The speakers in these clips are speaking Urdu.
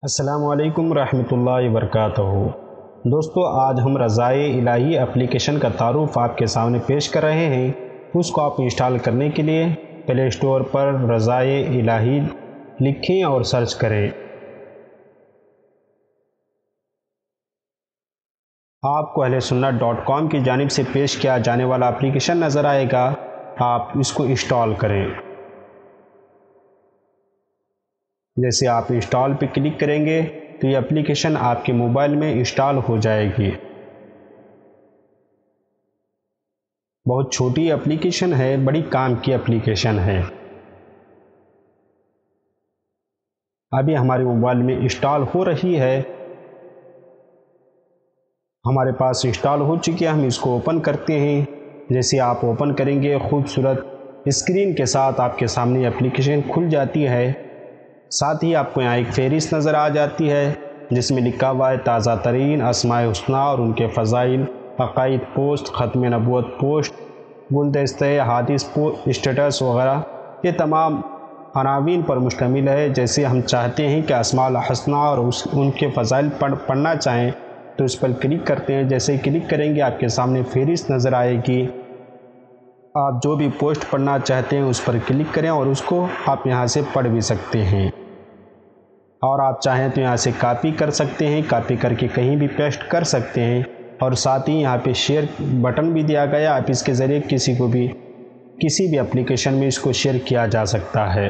السلام علیکم ورحمۃ اللہ وبرکاتہ۔ دوستو، آج ہم رضائے الہی اپلیکیشن کا تعارف آپ کے سامنے پیش کر رہے ہیں۔ اس کو آپ انسٹال کرنے کے لیے پلے اسٹور پر رضائے الہی لکھیں اور سرچ کریں۔ آپ کو اہلسنت.com کی جانب سے پیش کیا جانے والا اپلیکیشن نظر آئے گا، آپ اس کو انسٹال کریں۔ جیسے آپ انسٹال پہ کلک کریں گے تو یہ اپلیکیشن آپ کے موبائل میں انسٹال ہو جائے گی۔ بہت چھوٹی اپلیکیشن ہے، بڑی کام کی اپلیکیشن ہے۔ ابھی ہمارے موبائل میں انسٹال ہو رہی ہے، ہمارے پاس انسٹال ہو چکی ہے۔ ہم اس کو اوپن کرتے ہیں۔ جیسے آپ اوپن کریں گے، خوبصورت اسکرین کے ساتھ آپ کے سامنے اپلیکیشن کھل جاتی ہے۔ ساتھ ہی آپ کو یہاں ایک فہرست نظر آ جاتی ہے جس میں لکھا ہوا ہے تازہ ترین اسماء الحسنی اور ان کے فضائل، عقائد پوسٹ، ختم نبوت پوسٹ، گلدستہ حادث اسٹیٹس وغیرہ۔ یہ تمام عناوین پر مشتمل ہے۔ جیسے ہم چاہتے ہیں کہ اسماء الحسنی اور ان کے فضائل پڑھنا چاہیں تو اس پر کلک کرتے ہیں۔ جیسے کلک کریں گے آپ کے سامنے فہرست نظر آئے گی۔ آپ جو بھی پوسٹ پڑھنا چاہتے ہیں اس پر کلک کریں اور اس کو آپ یہاں سے پڑھ بھی سکتے ہیں، اور آپ چاہیں تو یہاں سے کاپی کر سکتے ہیں، کاپی کر کے کہیں بھی پیسٹ کر سکتے ہیں۔ اور ساتھ ہی یہاں پہ شیئر بٹن بھی دیا گیا، آپ اس کے ذریعے کسی بھی اپلیکیشن میں اس کو شیئر کیا جا سکتا ہے۔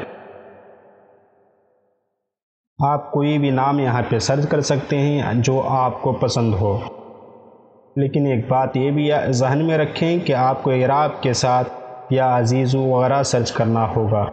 آپ کوئی بھی نام یہاں پہ سرچ کر سکتے ہیں جو آپ کو پسند ہو، لیکن ایک بات یہ بھی ذہن میں رکھیں کہ آپ کو اعراب کے ساتھ یا عزیزو وغیرہ سرچ کرنا ہوگا۔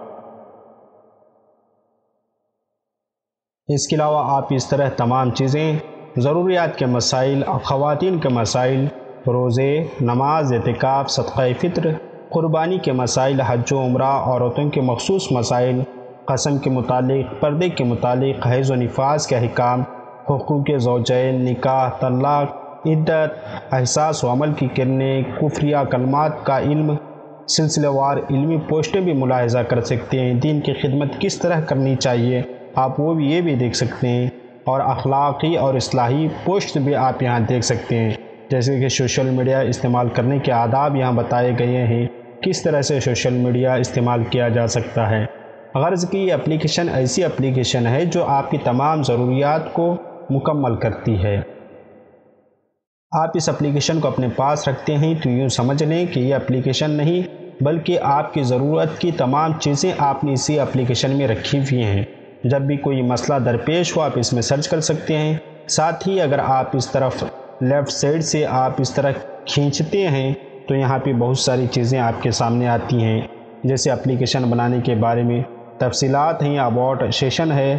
اس کے علاوہ آپ اس طرح تمام چیزیں، ضروریات کے مسائل، خواتین کے مسائل، روزے، نماز، اعتکاف، صدقہ فطر، قربانی کے مسائل، حج و عمرہ، عورتوں کے مخصوص مسائل، قسم کے متعلق، پردے کے متعلق، حیض و نفاس کے احکام، حقوق زوجین، نکاح، طلاق، عدت، احساس و عمل کی کرنیں، کفریہ کلمات کا علم، سلسلہ وار علمی پوسٹیں بھی ملاحظہ کر سکتے ہیں۔ دین کی خدمت کس طرح کرنی چاہیے آپ یہ بھی دیکھ سکتے ہیں، اور اخلاقی اور اصلاحی پوسٹ بھی آپ یہاں دیکھ سکتے ہیں۔ جیسے کہ سوشل میڈیا استعمال کرنے کے آداب یہاں بتائے گئے ہیں، کس طرح سے سوشل میڈیا استعمال کیا جا سکتا ہے۔ غرض کی یہ اپلیکیشن ایسی اپلیکیشن ہے جو آپ کی تمام ضروریات کو مکمل کرتی ہے۔ آپ اس اپلیکیشن کو اپنے پاس رکھتے ہیں تو یوں سمجھ لیں کہ یہ اپلیکیشن نہیں بلکہ آپ کی ضرورت کی تمام چیزیں آپ نے اسی اپلیکیشن میں رکھی ہوئی ہیں۔ جب بھی کوئی مسئلہ درپیش ہو آپ اس میں سرچ کر سکتے ہیں۔ ساتھ ہی اگر آپ اس طرف لیفٹ سائڈ سے آپ اس طرح کھینچتے ہیں تو یہاں پہ بہت ساری چیزیں آپ کے سامنے آتی ہیں، جیسے اپلیکیشن بنانے کے بارے میں تفصیلات ہیں، اباؤٹ سیشن ہے،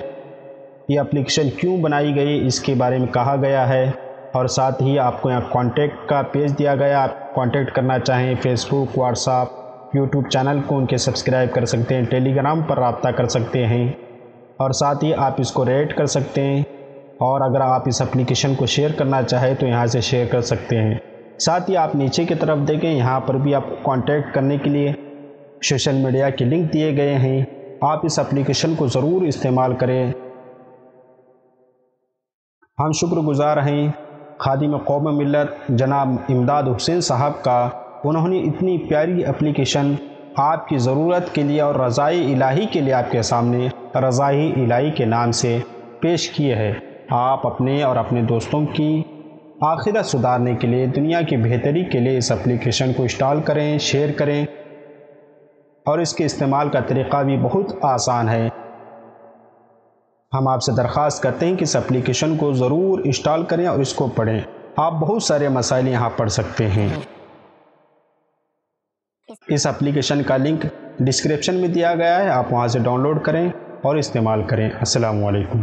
یہ اپلیکیشن کیوں بنائی گئی اس کے بارے میں کہا گیا ہے، اور ساتھ ہی آپ کو یہاں کانٹیکٹ کا پیج دیا گیا۔ آپ کانٹیکٹ کرنا چاہیں فیس بک، واٹس ایپ، یوٹیوب چینل کو ان کے سبسکرائب کر سکتے ہیں، ٹیلی گرام پر رابطہ کر سکتے ہیں، اور ساتھ ہی آپ اس کو ریٹ کر سکتے ہیں، اور اگر آپ اس اپلیکیشن کو شیئر کرنا چاہیں تو یہاں سے شیئر کر سکتے ہیں۔ ساتھ ہی آپ نیچے کی طرف دیکھیں، یہاں پر بھی آپ کو کانٹیکٹ کرنے کے لیے سوشل میڈیا کے لنک دیے گئے ہیں۔ آپ اس اپلیکیشن کو ضرور استعمال کریں۔ ہم شکر گزار ہیں خادم قوم ملت جناب امداد حسین صاحب کا، انہوں نے اتنی پیاری اپلیکیشن آپ کی ضرورت کے لیے اور رضائے الہی کے لیے آپ کے سامنے رضائے الہی کے نام سے پیش کیے ہے۔ آپ اپنے اور اپنے دوستوں کی آخرت سدھارنے کے لیے، دنیا کی بہتری کے لیے اس اپلیکیشن کو انسٹال کریں، شیئر کریں، اور اس کے استعمال کا طریقہ بھی بہت آسان ہے۔ ہم آپ سے درخواست کرتے ہیں کہ اس اپلیکیشن کو ضرور انسٹال کریں اور اس کو پڑھیں۔ آپ بہت سارے مسائل یہاں پڑھ سکتے ہیں۔ اس اپلیکیشن کا لنک ڈسکرپشن میں دیا گیا ہے، آپ وہاں سے ڈاؤن لوڈ کریں اور استعمال کریں۔ السلام علیکم۔